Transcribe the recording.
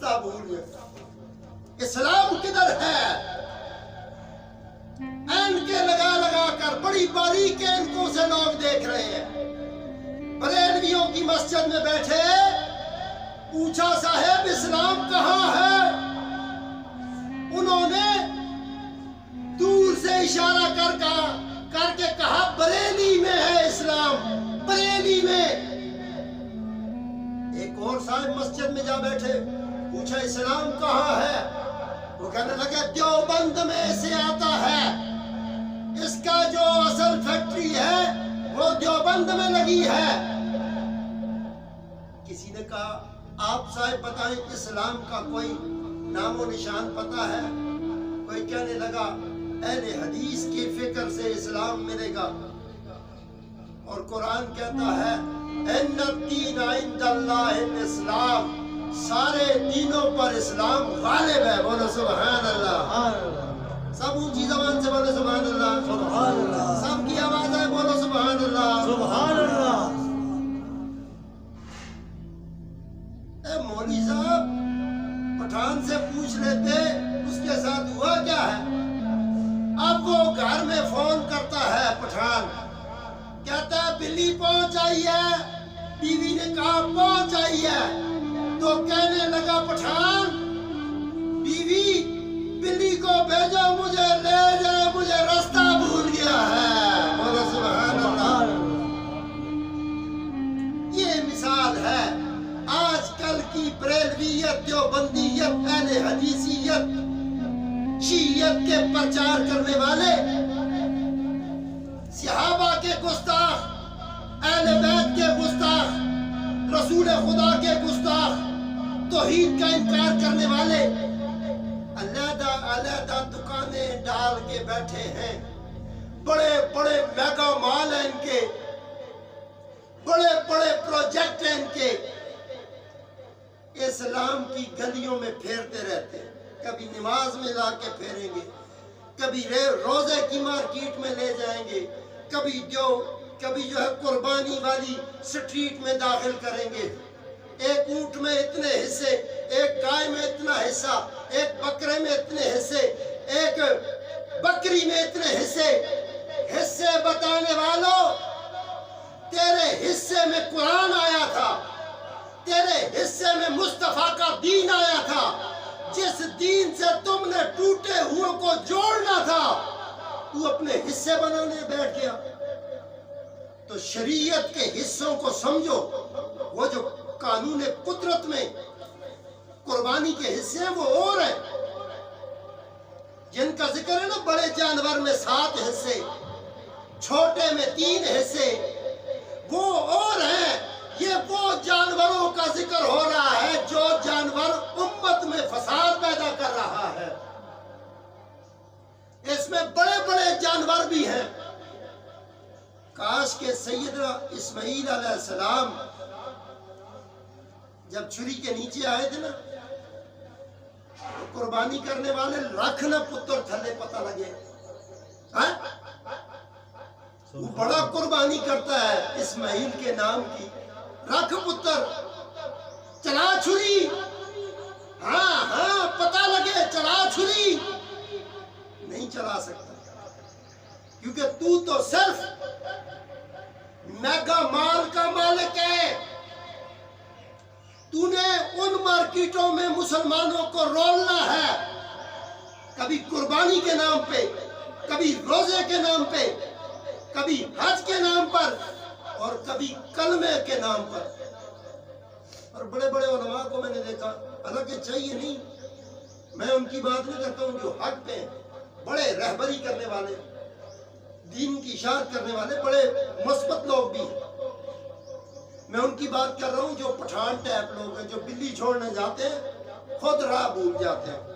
راستہ بھول گئے. اسلام کدھر ہے؟ اینکے لگا لگا کر بڑی باریک اینکوں سے لوگ دیکھ رہے ہیں. بریلویوں کی مسجد میں بیٹھے پوچھا صاحب اسلام کہاں ہے؟ انہوں نے دور سے اشارہ کر کے کہا بریلی میں ہے اسلام، بریلی میں. ایک اور صاحب مسجد میں جا بیٹھے پوچھا اسلام کہاں ہے؟ وہ کہنے لگے دیوبند میں سے آتا ہے، اس کا جو اصل فیکٹری ہے وہ دیوبند میں لگی ہے. کسی نے کہا آپ صاحب بتائیں اسلام کا کوئی نام و نشان پتہ ہے؟ کوئی کہنے لگا اہل حدیث کی فکر سے اسلام ملے گا، اور قرآن کہتا ہے ان الدین عند اللہ الاسلام، سارے دینوں پر اسلام غالب ہے. بولو سبحان اللہ. سب اونچی زبان سے بولو سبحان اللہ. سبحان اللہ. سب کی آواز ہے بولو سبحان اللہ. سبحان اللہ. اے مولوی صاحب پٹھان سے پوچھ لیتے اس کے ساتھ ہوا کیا ہے. اب وہ گھر میں فون کرتا ہے پٹھان، کہتا ہے بلی پہنچ آئی ہے. بیوی نے کہا پہنچ آئی ہے، تو کہنے لگا پٹھان بیوی بلی کو بھیجو مجھے لے جائے، مجھے راستہ بھول گیا ہے. بولو سبحان اللہ. یہ مثال ہے آج کل کی بریلویت، دیوبندیت، اہل حدیثیت، شیعیت کے پرچار کرنے والے، صحابہ کے گستاخ، اہل بیت کے گستاخ، رسول خدا کے گستاخ، توحید کا انکار کرنے والے علیحدہ علیحدہ دکانیں ڈال کے بیٹھے ہیں. بڑے بڑے میگا مال ہیں ان کے، بڑے بڑے پروجیکٹ ہیں ان کے. اسلام کی گلیوں میں پھیرتے رہتے ہیں. کبھی نماز میں لا کے پھیریں گے، کبھی روزے کی مارکیٹ میں لے جائیں گے، کبھی جو ہے قربانی والی سٹریٹ میں داخل کریں گے. ایک اونٹ میں اتنے حصے، ایک گائے میں اتنا حصہ، ایک بکرے میں اتنے حصے، ایک بکری میں اتنے حصے. حصے بتانے والوں، تیرے حصے میں قرآن آیا تھا، تیرے حصے میں مصطفیٰ کا دین آیا تھا. جس دین سے تم نے ٹوٹے ہوئے کو جوڑنا تھا تو اپنے حصے بنانے بیٹھ گیا. تو شریعت کے حصوں کو سمجھو. وہ جو قانون قدرت میں قربانی کے حصے ہیں وہ اور ہیں، جن کا ذکر ہے نا. بڑے جانور میں 7 حصے، چھوٹے میں 3 حصے، وہ اور ہیں. یہ وہ جانوروں کا ذکر ہو رہا ہے جو جانور امت میں فساد پیدا کر رہا ہے. اس میں بڑے بڑے جانور بھی ہیں. کاش کہ سیدنا اسماعیل علیہ السلام جب چھری کے نیچے آئے تھے نا، قربانی کرنے والے رکھ نہ پتر تھلے پتہ لگے. وہ بڑا قربانی کرتا ہے اسماعیل کے نام کی. رکھ پتر، چلا چھری، ہاں پتہ لگے، چلا چھری. نہیں چلا سکتا کیونکہ تو صرف میگا مال کا مالک ہے. تو نے ان مارکیٹوں میں مسلمانوں کو رولنا ہے، کبھی قربانی کے نام پہ، کبھی روزے کے نام پہ، کبھی حج کے نام پر، اور کبھی کلمے کے نام پر. اور بڑے بڑے علماء کو میں نے دیکھا، حالانکہ چاہیے نہیں، میں ان کی بات نہیں کرتا ہوں جو حق پہ ہیں، بڑے رہبری کرنے والے، دین کی اشاعت کرنے والے بڑے مثبت لوگ بھی ہیں. میں ان کی بات کر رہا ہوں جو پٹھان ٹائپ لوگ ہیں، جو بلی چھوڑنے جاتے ہیں خود راہ بھول جاتے ہیں.